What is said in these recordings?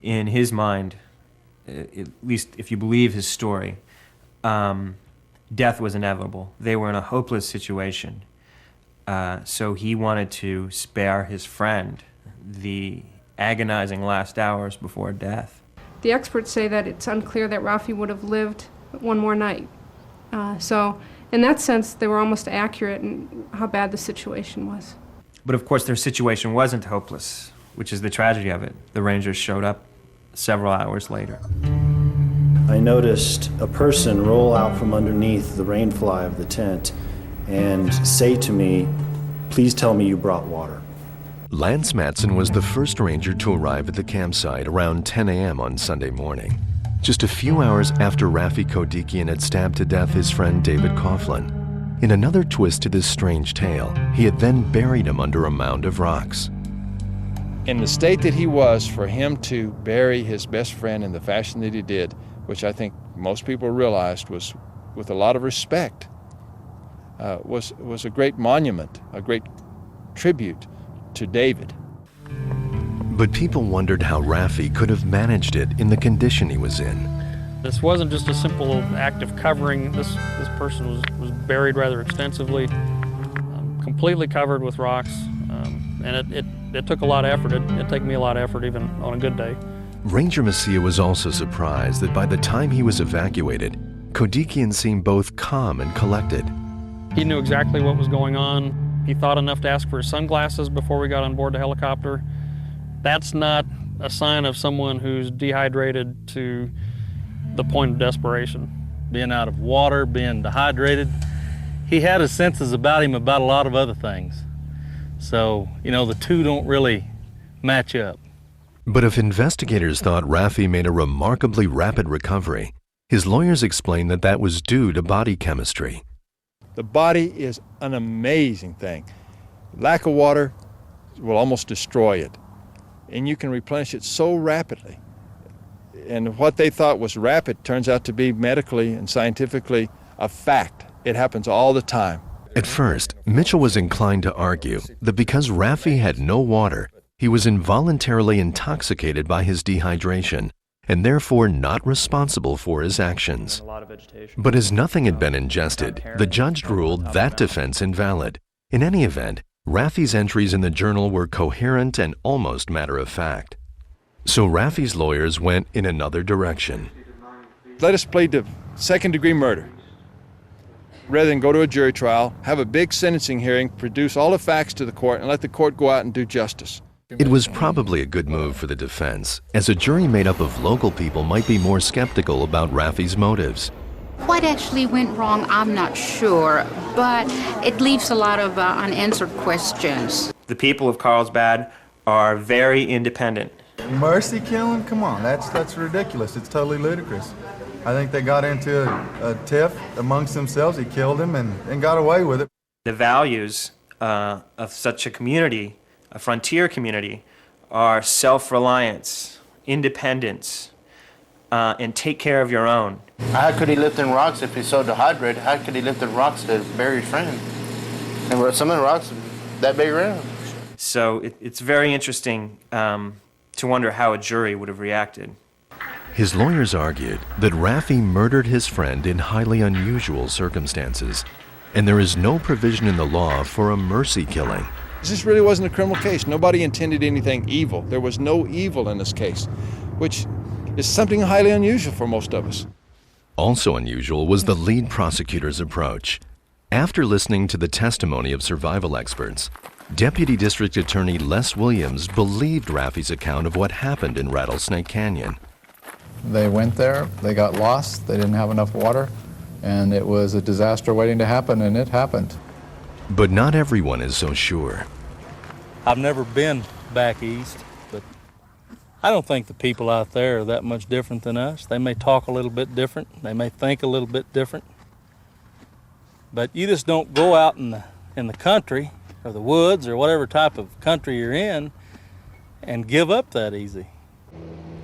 In his mind, at least if you believe his story, death was inevitable. They were in a hopeless situation. So he wanted to spare his friend the agonizing last hours before death. The experts say that it's unclear that Rafi would have lived one more night. So in that sense, they were almost accurate in how bad the situation was. But of course, their situation wasn't hopeless, which is the tragedy of it. The Rangers showed up several hours later. I noticed a person roll out from underneath the rainfly of the tent and say to me, "Please tell me you brought water." Lance Matson was the first ranger to arrive at the campsite around 10 a.m. on Sunday morning, just a few hours after Rafi Kodikian had stabbed to death his friend David Coughlin. In another twist to this strange tale, he had then buried him under a mound of rocks. In the state that he was, for him to bury his best friend in the fashion that he did, which I think most people realized was with a lot of respect, was a great monument, a great tribute to David. But people wondered how Rafi could have managed it in the condition he was in. This wasn't just a simple act of covering. This person was buried rather extensively, completely covered with rocks, and it took a lot of effort. It'd take me a lot of effort even on a good day. Ranger Messia was also surprised that by the time he was evacuated, Kodikian seemed both calm and collected. He knew exactly what was going on. He thought enough to ask for his sunglasses before we got on board the helicopter. That's not a sign of someone who's dehydrated to the point of desperation. Being out of water, being dehydrated, he had his senses about him about a lot of other things. So, the two don't really match up. But if investigators thought Rafi made a remarkably rapid recovery, his lawyers explained that that was due to body chemistry. The body is an amazing thing. Lack of water will almost destroy it, and you can replenish it so rapidly. And what they thought was rapid turns out to be medically and scientifically a fact. It happens all the time. At first, Mitchell was inclined to argue that because Rafi had no water, he was involuntarily intoxicated by his dehydration and therefore not responsible for his actions. But as nothing had been ingested, the judge ruled that defense invalid. In any event, Rafi's entries in the journal were coherent and almost matter-of-fact. So Rafi's lawyers went in another direction. Let us plead to second-degree murder. Rather than go to a jury trial, have a big sentencing hearing, produce all the facts to the court, and let the court go out and do justice. It was probably a good move for the defense, as a jury made up of local people might be more skeptical about Rafi's motives. What actually went wrong, I'm not sure, but it leaves a lot of unanswered questions. The people of Carlsbad are very independent. Mercy killing? Come on, that's ridiculous. It's totally ludicrous. I think they got into a tiff amongst themselves. He killed him and got away with it. The values of such a community, a frontier community, are self-reliance, independence, and take care of your own. How could he lift in rocks if he's so dehydrated? How could he lift in rocks to bury his friend? And some of the rocks that big around. So it's very interesting to wonder how a jury would have reacted. His lawyers argued that Rafi murdered his friend in highly unusual circumstances, and there is no provision in the law for a mercy killing. This really wasn't a criminal case. Nobody intended anything evil. There was no evil in this case, which is something highly unusual for most of us. Also unusual was the lead prosecutor's approach. After listening to the testimony of survival experts, Deputy District Attorney Les Williams believed Rafi's account of what happened in Rattlesnake Canyon. They went there, they got lost, they didn't have enough water, and it was a disaster waiting to happen, and it happened. But not everyone is so sure. I've never been back east, but I don't think the people out there are that much different than us. They may talk a little bit different, they may think a little bit different, but you just don't go out in the country or the woods or whatever type of country you're in and give up that easy.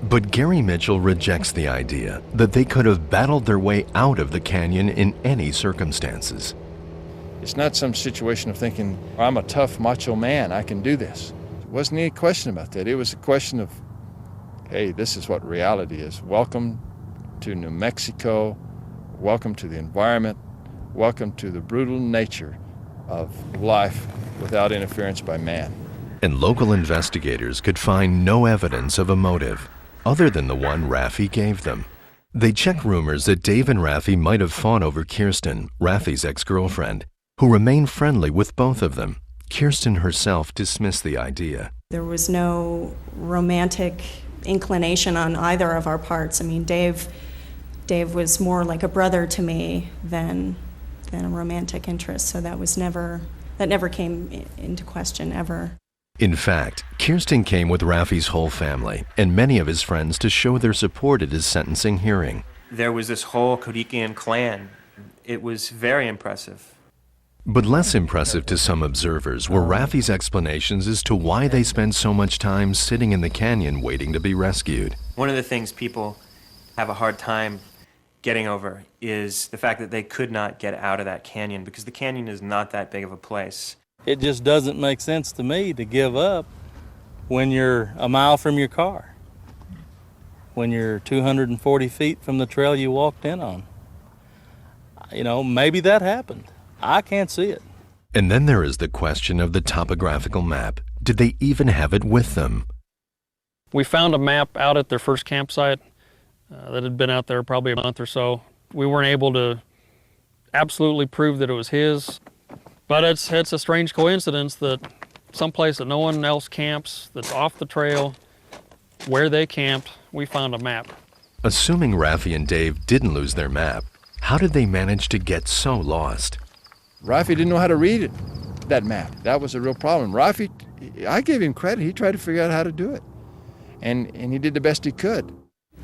But Gary Mitchell rejects the idea that they could have battled their way out of the canyon in any circumstances. It's not some situation of thinking, I'm a tough macho man, I can do this. There wasn't any question about that. It was a question of, hey, this is what reality is. Welcome to New Mexico. Welcome to the environment. Welcome to the brutal nature of life without interference by man. And local investigators could find no evidence of a motive other than the one Raffi gave them. They checked rumors that Dave and Raffi might have fought over Kirsten, Raffi's ex-girlfriend, who remained friendly with both of them. Kirsten herself dismissed the idea. There was no romantic inclination on either of our parts. I mean, Dave was more like a brother to me than a romantic interest, so that never came into question, ever. In fact, Kirsten came with Raffi's whole family and many of his friends to show their support at his sentencing hearing. There was this whole Kodikian clan. It was very impressive. But less impressive to some observers were Raffi's explanations as to why they spent so much time sitting in the canyon waiting to be rescued. One of the things people have a hard time getting over is the fact that they could not get out of that canyon because the canyon is not that big of a place. It just doesn't make sense to me to give up when you're a mile from your car, when you're 240 feet from the trail you walked in on. You know, maybe that happened. I can't see it. And then there is the question of the topographical map. Did they even have it with them? We found a map out at their first campsite that had been out there probably a month or so. We weren't able to absolutely prove that it was his, but it's a strange coincidence that someplace that no one else camps, that's off the trail, where they camped, we found a map. Assuming Raffi and Dave didn't lose their map, how did they manage to get so lost? Raffi didn't know how to read it, that map. That was a real problem. Raffi, I gave him credit. He tried to figure out how to do it. And he did the best he could.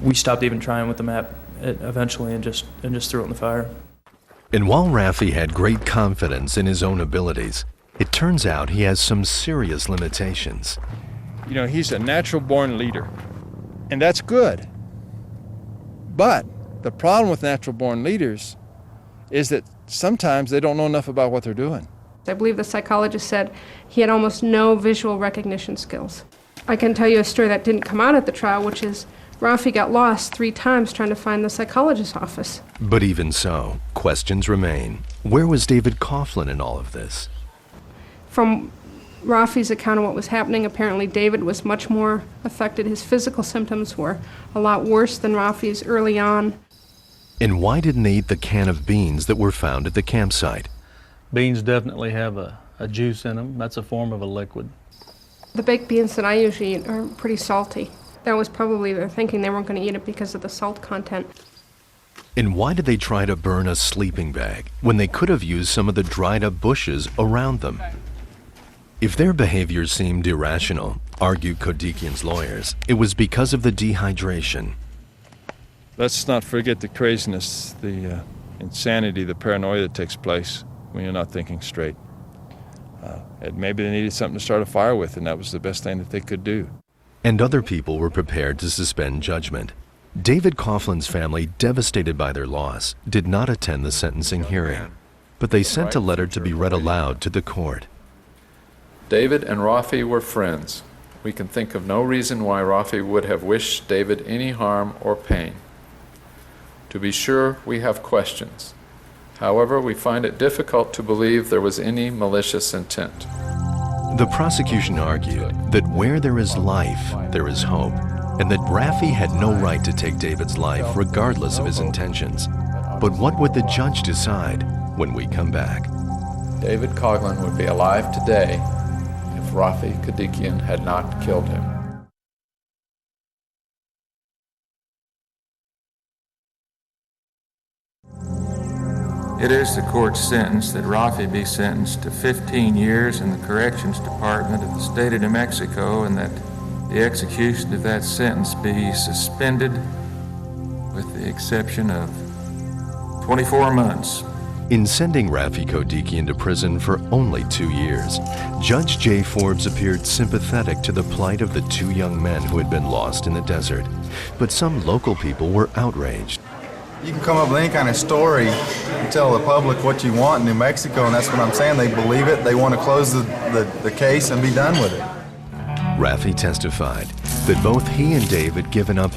We stopped even trying with the map eventually and just threw it in the fire. And while Raffi had great confidence in his own abilities, it turns out he has some serious limitations. You know, he's a natural-born leader, and that's good. But the problem with natural-born leaders is that sometimes they don't know enough about what they're doing. I believe the psychologist said he had almost no visual recognition skills. I can tell you a story that didn't come out at the trial, which is Raffi got lost 3 times trying to find the psychologist's office. But even so, questions remain. Where was David Coughlin in all of this? From Raffi's account of what was happening, apparently David was much more affected. His physical symptoms were a lot worse than Raffi's early on. And why didn't they eat the can of beans that were found at the campsite? Beans definitely have a juice in them. That's a form of a liquid. The baked beans that I usually eat are pretty salty. That was probably their thinking. They weren't going to eat it because of the salt content. And why did they try to burn a sleeping bag when they could have used some of the dried up bushes around them? If their behavior seemed irrational, argued Kodikian's lawyers, it was because of the dehydration. Let's not forget the craziness, the insanity, the paranoia that takes place when you're not thinking straight. And maybe they needed something to start a fire with, and that was the best thing that they could do. And other people were prepared to suspend judgment. David Coughlin's family, devastated by their loss, did not attend the sentencing hearing, but they sent a letter to be read aloud to the court. David and Raffi were friends. We can think of no reason why Raffi would have wished David any harm or pain. To be sure, we have questions. However, we find it difficult to believe there was any malicious intent. The prosecution argued that where there is life, there is hope, and that Raffi had no right to take David's life regardless of his intentions. But what would the judge decide when we come back? David Coughlin would be alive today if Raffi Kodikian had not killed him. It is the court's sentence that Raffi be sentenced to 15 years in the Corrections Department of the state of New Mexico, and that the execution of that sentence be suspended with the exception of 24 months. In sending Raffi Kodikian to prison for only 2 years, Judge Jay Forbes appeared sympathetic to the plight of the 2 young men who had been lost in the desert. But some local people were outraged. You can come up with any kind of story and tell the public what you want in New Mexico, and that's what I'm saying. They believe it. They want to close the case and be done with it. Raffi testified. that both he and Dave had given up